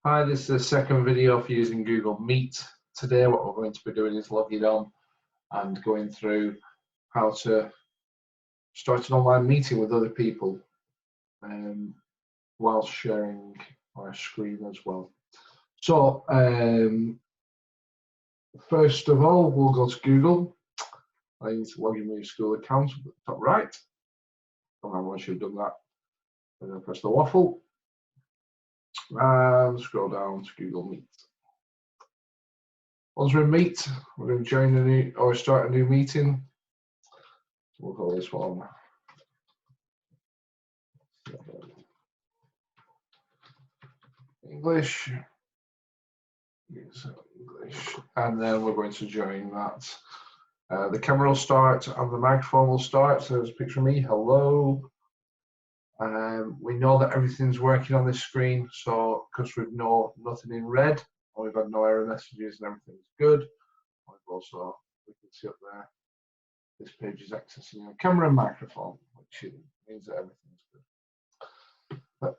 Hi, this is the second video for using Google Meet. Today what we're going to be doing is logging on and going through how to start an online meeting with other people while sharing our screen as well. So first of all, we'll go to Google. I need to log in with your school account at the top right. And once you've done that, then press the waffle and scroll down to Google Meet. Once we're in Meet, we're going to join a new or start a new meeting. We'll call this one English. Yes, English, and then we're going to join that. The camera will start and the microphone will start. So there's a picture of me. Hello. We know that everything's working on this screen, so because we've nothing in red, and we've had no error messages, and everything's good. We've also, we can see up there, this page is accessing your camera and microphone, which means that everything's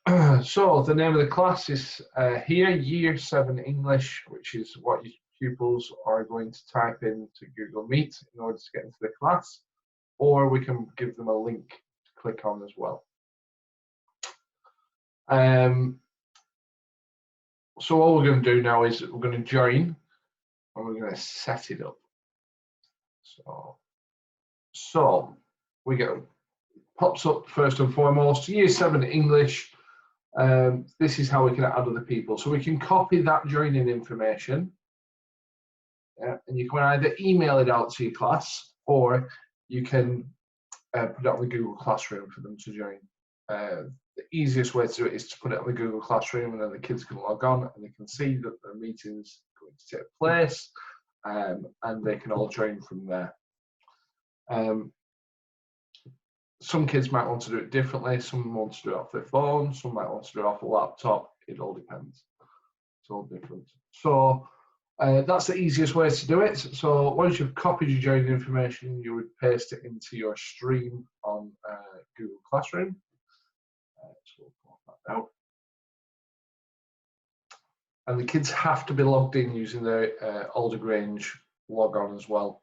good. So the name of the class is here, Year 7 English, which is what your pupils are going to type into Google Meet in order to get into the class, or we can give them a link to click on as well. So all we're going to do now is we're going to join and we're going to set it up. So we go, pops up first and foremost, Year 7 English. This is how we can add other people. So we can copy that joining information, and you can either email it out to your class, or you can put it on the Google Classroom for them to join. The easiest way to do it is to put it on the Google Classroom, and then the kids can log on and they can see that the meeting's going to take place, and they can all join from there. Some kids might want to do it differently. Some want to do it off their phone. Some might want to do it off a laptop. It all depends. It's all different. So that's the easiest way to do it. So once you've copied your joining information, you would paste it into your stream on Google Classroom. So we'll pop that out. And the kids have to be logged in using their Alder Grange logon as well.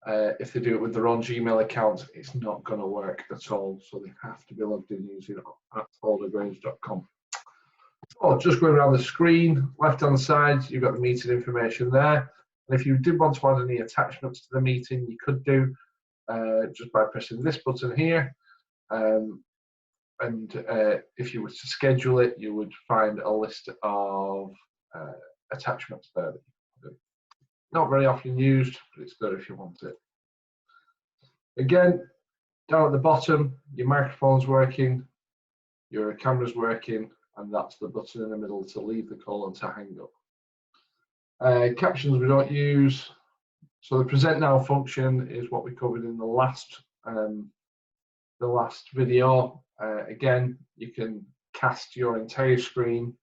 If they do it with their own Gmail account, it's not going to work at all. So they have to be logged in using aldergrange.com. So just going around the screen, left-hand side, you've got the meeting information there. And if you did want to add any attachments to the meeting, you could do just by pressing this button here. If you were to schedule it, you would find a list of attachments there that you can do. Not very often used, but it's good if you want it. Again, down at the bottom, your microphone's working, your camera's working, and that's the button in the middle to leave the call and to hang up. Captions we don't use. So the present now function is what we covered in the last video. Again, you can cast your entire screen,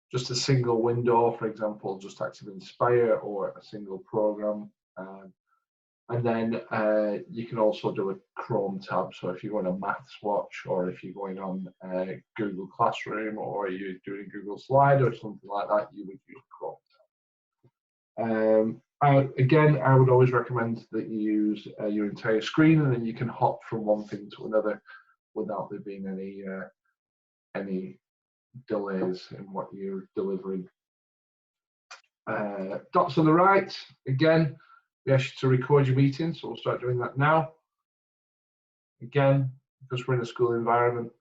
just a single window, for example, just Active Inspire or a single program. And then you can also do a Chrome tab. So if you're going on Maths Watch, or if you're going on Google Classroom, or you're doing Google Slide or something like that, you would use Chrome tab. Again, I would always recommend that you use your entire screen, and then you can hop from one thing to another without there being any delays in what you're delivering. Dots on the right, again, we ask you to record your meeting, so we'll start doing that now. Again, because we're in a school environment,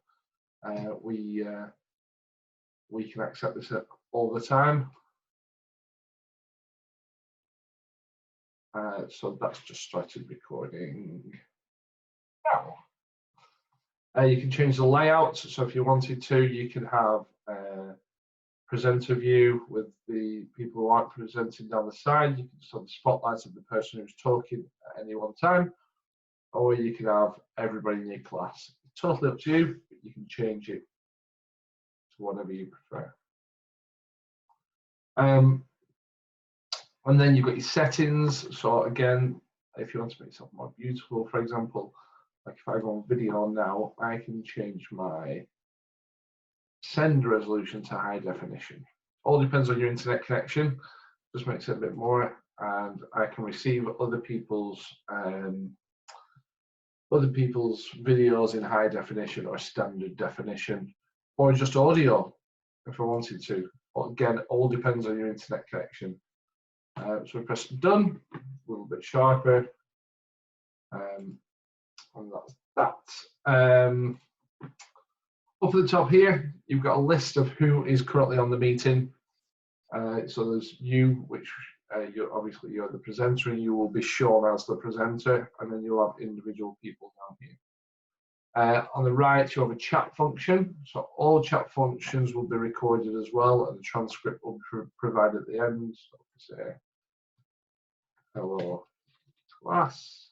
we can accept this all the time. So that's just started recording now. You can change the layout, so if you wanted to, you can have presenter view with the people who aren't presenting down the side. You can just have the spotlight of the person who's talking at any one time, or you can have everybody in your class. It's totally up to you, but you can change it to whatever you prefer. And then you've got your settings. So again, if you want to make yourself more beautiful, for example, like if I go on video now, I can change my send resolution to high definition. all depends on your internet connection. Just makes it a bit more, and I can receive other people's videos in high definition or standard definition, or just audio if I wanted to. But again, all depends on your internet connection. So we press done, a little bit sharper, and that's that. Up at the top here, you've got a list of who is currently on the meeting. So there's you, which you're the presenter, and you will be shown as the presenter, and then you'll have individual people down here. On the right, you have a chat function. So all chat functions will be recorded as well, and the transcript will be provided at the end. So say, hello, class.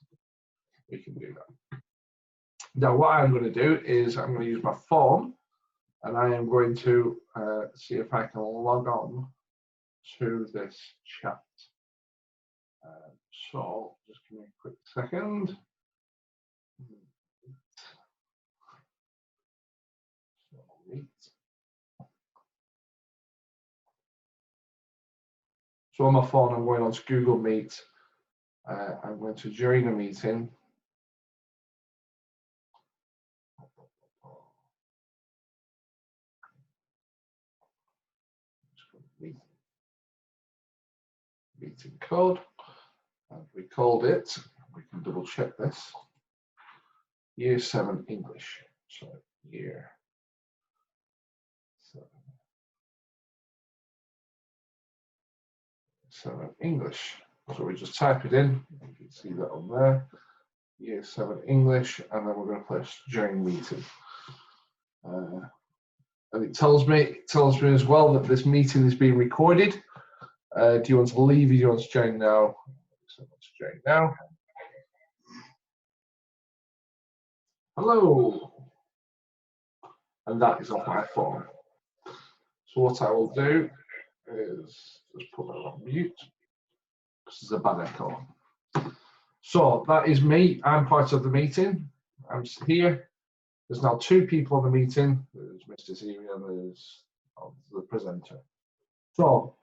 We can do that. Now, what I'm going to do is I'm going to use my phone, and I am going to see if I can log on to this chat. So just give me a quick second. So on my phone, I'm going on to Google Meet. I'm going to join a meeting. Meeting code, and we called it, we can double check this, Year 7 English. So Year 7 English. So we just type it in, you can see that on there, Year 7 English, and then we're going to press join meeting. And it tells me as well that this meeting is being recorded. Do you want to leave or do you want to join now? So let's join now. Hello. And that is off my phone. So what I will do is just put that on mute. This is a bad echo. So that is me. I'm part of the meeting. I'm here. There's now 2 people on the meeting. There's Mr. Siri and there's the presenter. So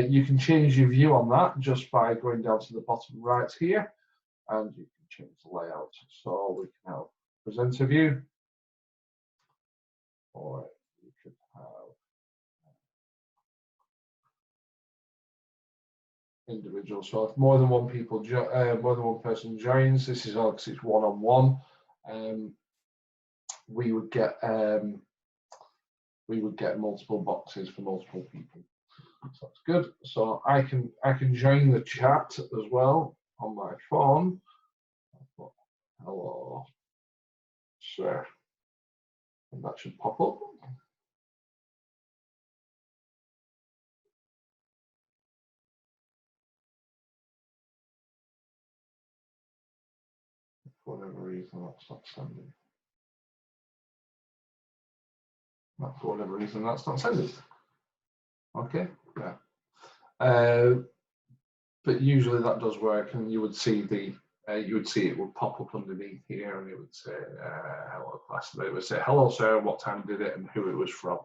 you can change your view on that just by going down to the bottom right here, and you can change the layout. So we can have presenter view, or you could have individual. So if more than one person joins, this is all because it's one-on-one. We would get multiple boxes for multiple people. So that's good. So I can join the chat as well on my phone. Hello, sir, and that should pop up. For whatever reason, that's not sending. For whatever reason, that's not sending. Okay, yeah. But usually that does work, and you would see it would pop up underneath here, and it would say hello class, and it would say hello sir, what time did it, and who it was from.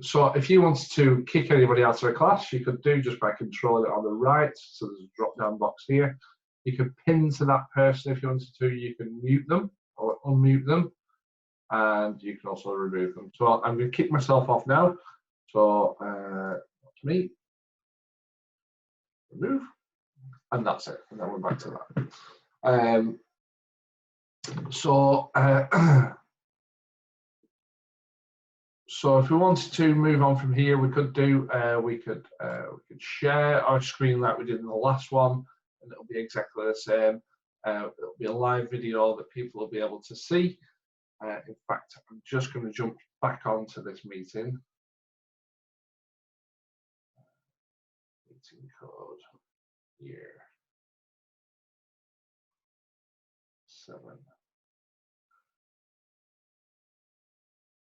So if you wanted to kick anybody out of a class, you could do just by controlling it on the right. So there's a drop down box here. You could pin to that person if you wanted to. You can mute them or unmute them, and you can also remove them. So I'm going to kick myself off now. So that's me. Remove, and that's it. And then we're back to that. So if we wanted to move on from here, we could share our screen like we did in the last one, and it'll be exactly the same. It'll be a live video that people will be able to see. In fact, I'm just going to jump back onto this meeting. Meeting code year 7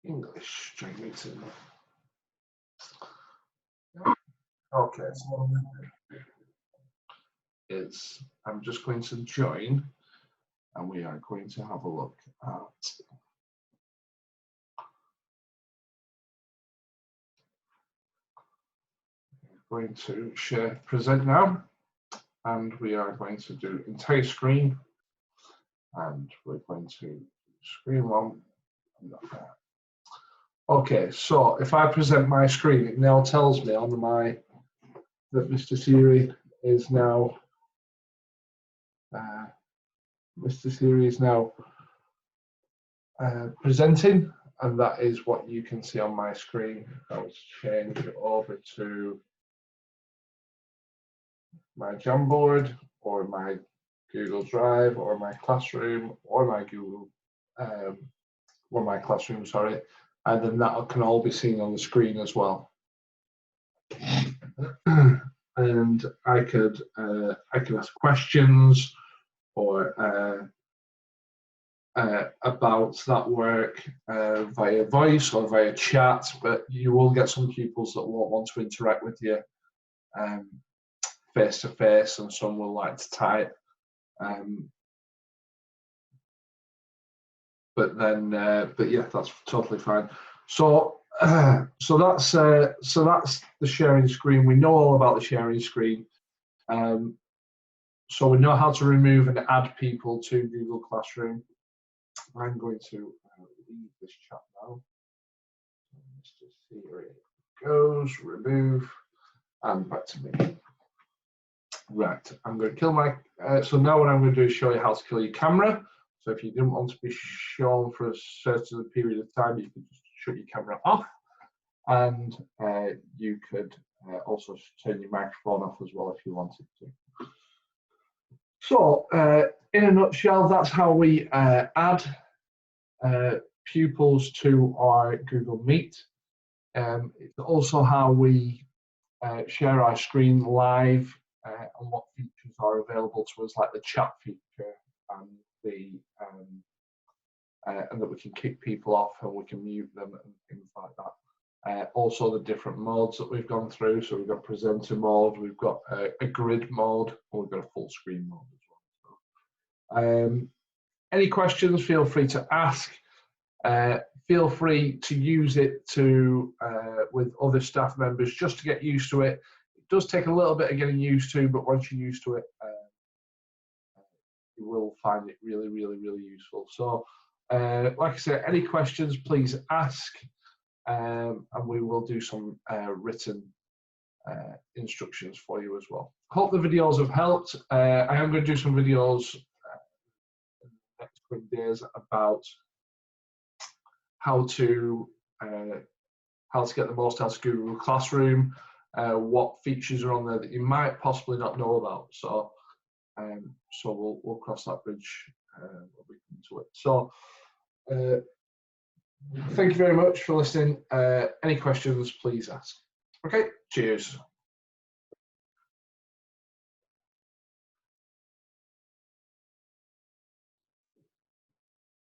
English join meeting. Okay, so I'm just going to join, and we are going to have a look at going to share present now, and we are going to do entire screen, and we're going to screen one. Okay, so if I present my screen, it now tells me on my that Mr. Siri is now presenting, and that is what you can see on my screen. I'll change it over to my Jamboard or my Google Drive or my Classroom or my Google or my Classroom, sorry, and then that can all be seen on the screen as well. And I can ask questions or about that work via voice or via chat, but you will get some pupils that won't want to interact with you face to face, and some will like to type. But yeah, that's totally fine. So so that's the sharing screen. We know all about the sharing screen. So we know how to remove and add people to Google Classroom. I'm going to leave this chat now. Mr. Siri goes, remove, and back to me. Right, I'm going to kill my, so now what I'm going to do is show you how to kill your camera. So if you didn't want to be shown for a certain period of time, you can just shut your camera off. And you could also turn your microphone off as well if you wanted to. So in a nutshell, that's how we add pupils to our Google Meet. It's also how we share our screen live and what features are available to us, like the chat feature and and that we can kick people off and we can mute them and things like that. Also the different modes that we've gone through. So we've got presenter mode, we've got a grid mode, and we've got a full screen mode as well. Any questions, feel free to ask. Feel free to use it to with other staff members just to get used to it. It does take a little bit of getting used to, but once you're used to it, you will find it really, really, really useful. So, like I said, any questions, please ask, and we will do some written instructions for you as well. Hope the videos have helped. I am going to do some videos in the next quick days about how to get the most out of Google Classroom, what features are on there that you might possibly not know about. So, so we'll cross that bridge when we come to it. So, thank you very much for listening. Any questions, please ask. Okay, cheers.